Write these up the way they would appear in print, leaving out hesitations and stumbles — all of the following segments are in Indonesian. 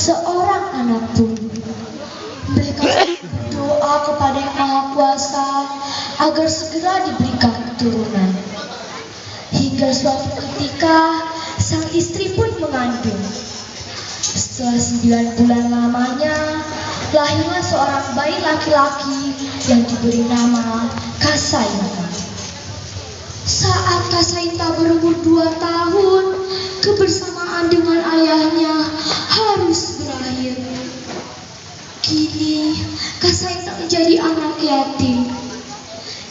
seorang anak pun. Mereka berdoa kepada Yang Maha Kuasa agar segera diberikan keturunan. Hingga suatu ketika sang istri pun mengandung. Setelah 9 bulan lamanya, lahirlah seorang bayi laki-laki yang diberi nama Kasaita. Saat Kasaita berumur 2 tahun, kebersamaan dengan ayahnya harus berakhir. Kini Kasaita menjadi anak yatim.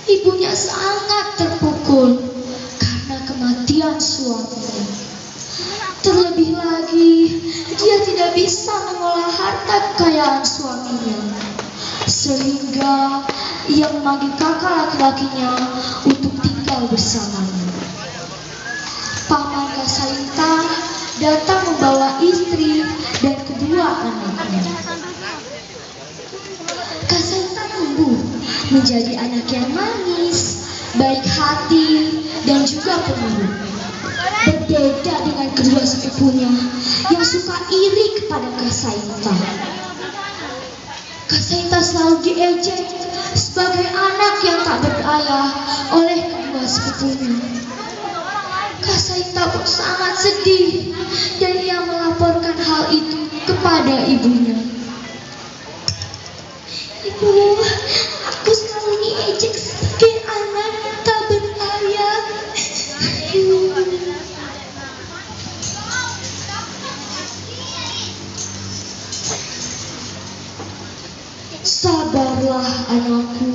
Ibunya sangat terpukul karena kematian suaminya. Terlebih lagi, dia tidak bisa mengolah harta kekayaan suaminya, sehingga ia memanggil kakak laki-lakinya untuk tinggal bersamanya. Paman Kasaita datang membawa istri dan kedua anaknya. Kasaita tumbuh menjadi anak yang manis, baik hati, dan juga penurut. Berbeda dengan kedua sepupunya yang suka iri kepada Kasaita. Kasaita selalu diejek sebagai anak yang tak berdaya oleh kedua sepupunya. Kasaita pun sangat sedih dan ia melaporkan hal itu kepada ibunya. Ibu, aku selalu diejek sebagai anak yang tak berdaya. Sabarlah anakku,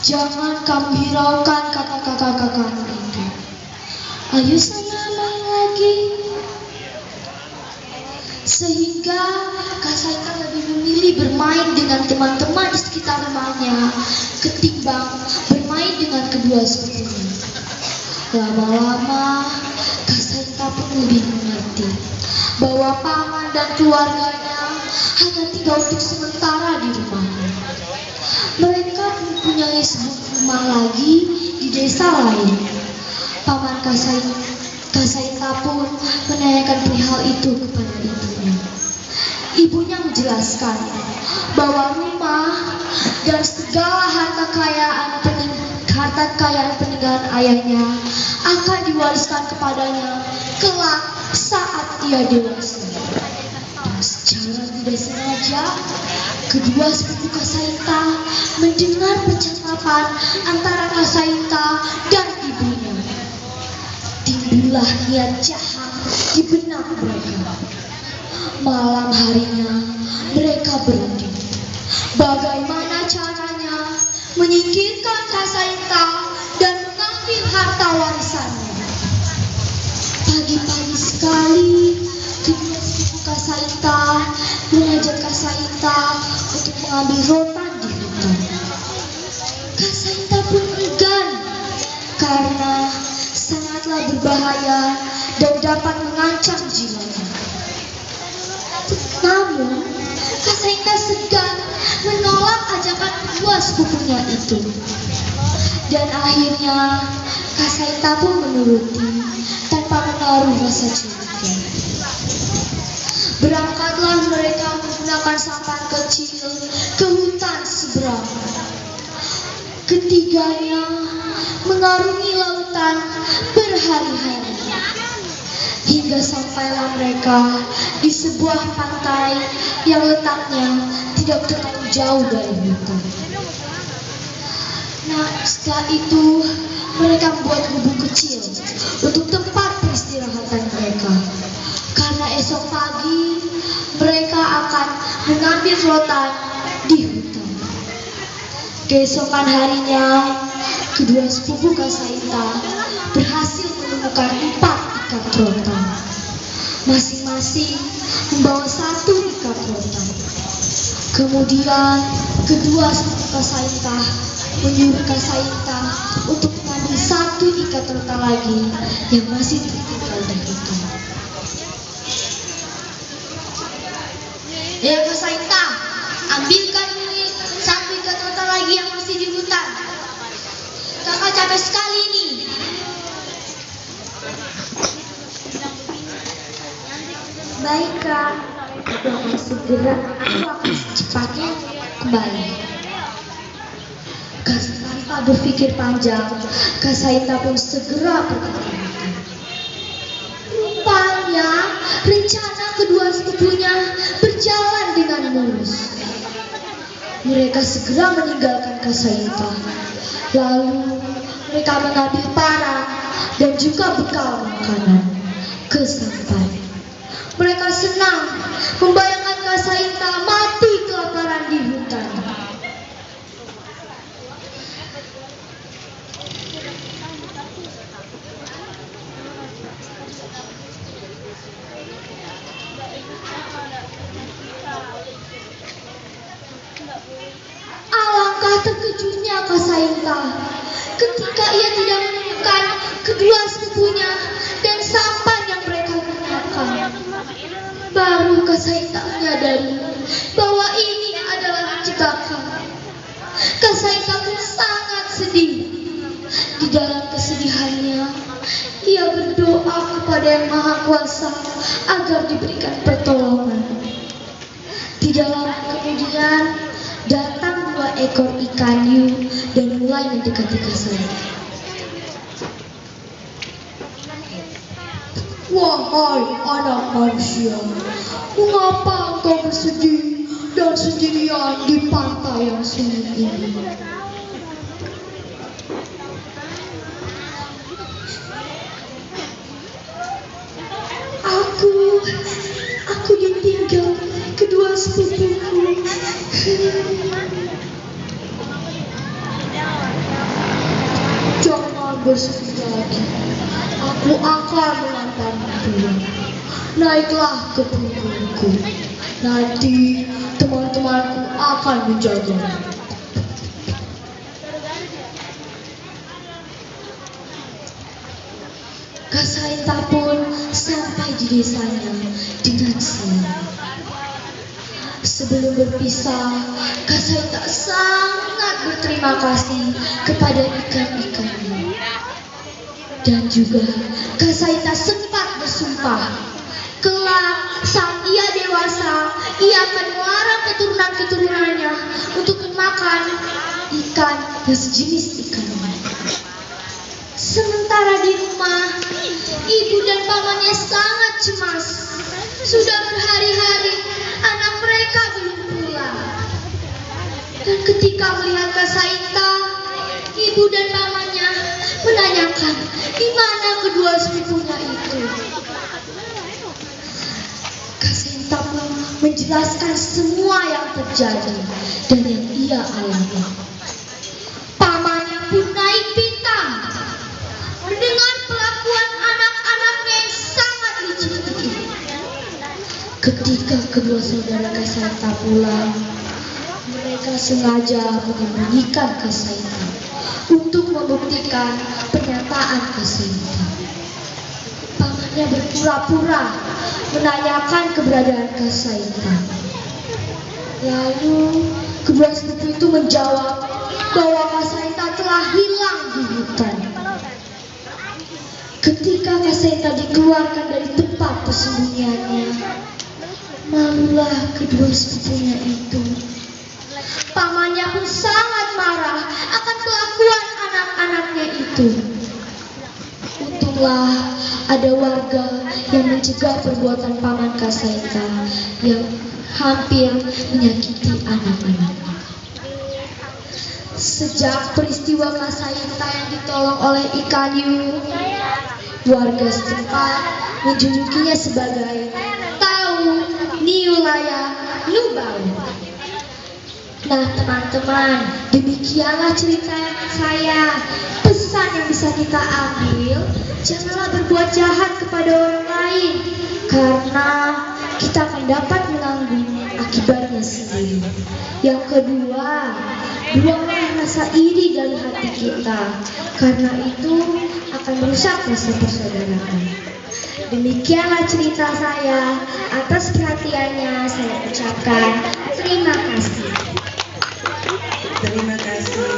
jangan kamu hiraukan kata kakak-kakakmu itu. Ayo sana main lagi. Sehingga Kasaita lebih memilih bermain dengan teman-teman di sekitar rumahnya ketimbang bermain dengan kedua sepupunya. Lama-lama Kasaita pun lebih mengerti bahwa paman dan keluarganya hanya tinggal untuk sementara di rumahnya. Mereka mempunyai sebuah rumah lagi di desa lain. Paman Kasaita pun menanyakan perihal itu kepada ibunya. Ibunya menjelaskan bahwa rumah dan segala harta kekayaan peninggalan ayahnya akan diwariskan kepadanya kelak saat ia dewasa. Dan secara tidak sengaja, kedua sepupu Kasaita mendengar percakapan antara Kasaita dan ibunya. Timbullah niat jahat di benak mereka. Malam harinya mereka berunding bagaimana caranya menyingkirkan Kasaita dan mengambil harta warisannya. Pagi-pagi sekali, kedua sepupu Kasaita mengajak Kasaita untuk mengambil rotan di hutan. Kasaita pun enggan karena sangatlah berbahaya dan dapat mengancam jiwanya. Namun, Kasaita segan menolak ajakan kedua sepupunya itu. Dan akhirnya, Kasaita pun menuruti tanpa menaruh rasa curiga. Berangkatlah mereka menggunakan sampan kecil ke hutan seberang. Ketiganya mengarungi lautan berhari-hari. Hingga sampailah mereka di sebuah pantai yang letaknya tidak terlalu jauh dari hutan. Nah, setelah itu mereka membuat gubuk kecil untuk tempat peristirahatan mereka. Karena esok pagi mereka akan mengambil rotan di hutan. Keesokan harinya, kedua sepupu Kasaita berhasil menemukan 4 ikat rotan. Masing-masing membawa 1 ikat rotan. Kemudian kedua sepupu Kasaita menyuruh Kasaita untuk mengambil 1 ikat rotan lagi yang masih tertinggal di hutan. Ya Kasaita, ambilkan ini 1 ikat rotan lagi yang masih di hutan. Kakak capek sekali nih. Baik Kak. aku akan secepatnya kembali. Tanpa berpikir panjang, Kak Saita pun segera pergi. Rupanya rencana kedua sepupunya berjalan dengan mulus. Mereka segera meninggalkan Kak Saita. Lalu mereka mengambil parang dan juga bekal makanan ke sampan. Mereka senang membayangkan Kak Saita mati kelaparan di hutan. Alangkah terkejutnya Kak Saita ketika ia tidak menemukan kedua sepupunya dan sampan yang mereka gunakan. Baru Kak Saita menyadari bahwa ini adalah jebakan. Kak Saita pun sangat sedih. Di dalam kesedihannya, ia berdoa kepada Yang Maha Kuasa agar diberikan pertolongan. Tidak lama kemudian datang 2 ekor ikan hiu dan mulai mendekati Kak Saita. Wahai anak manusia, mengapa engkau bersedih dan sendirian di pantai yang sunyi ini? Aku ditinggal kedua sepupuku. Jangan bersedih lagi. Aku akan mengantarmu pulang. Naiklah ke punggungku. Nanti teman-temanku akan menjagamu. Kak Saita pun sampai di desanya dengan selamat. Sebelum berpisah, Kak Saita sangat berterima kasih kepada ikan-ikannya. Dan juga Kak Saita sempat bersumpah, kelak saat ia dewasa, ia akan melarang keturunan-keturunannya untuk memakan ikan dan sejenis ikan. Sementara di rumah, ibu dan pamannya sangat cemas. Sudah berhari-hari anak mereka belum pulang. Dan ketika melihat Kak Saita, ibu dan pamannya menanyakan di mana kedua sepupunya itu. Kak Saita pun menjelaskan semua yang terjadi dan yang ia alami. Pamannya pun naik pitam mendengar perlakuan anak-anaknya yang sangat licik itu. Ketika kedua saudara Kak Saita pulang, mereka sengaja menyembunyikan Kak Saita untuk membuktikan pernyataan Kak Saita. Pamannya berpura-pura menanyakan keberadaan Kak Saita. Lalu kedua sepupu itu menjawab bahwa Kak Saita telah hilang di hutan. Ketika Kak Saita dikeluarkan dari tempat persembunyiannya, malulah kedua sepupunya itu. Pamannya pun sangat marah akan kelakuan anak-anaknya itu. Untunglah ada warga yang mencegah perbuatan paman Kak Saita yang hampir menyakiti anak-anaknya. Sejak peristiwa Kak Saita yang ditolong oleh ikan hiu, warga setempat menjulukinya sebagai Tau Niulaya Nubau. Nah teman-teman, demikianlah cerita saya. Pesan yang bisa kita ambil, janganlah berbuat jahat kepada orang lain, karena kita akan dapat menanggung akibatnya sendiri. Yang kedua, buanglah rasa iri dari hati kita, karena itu akan merusak rasa persaudaraan. Demikianlah cerita saya. Atas perhatiannya saya ucapkan terima kasih. Terima kasih.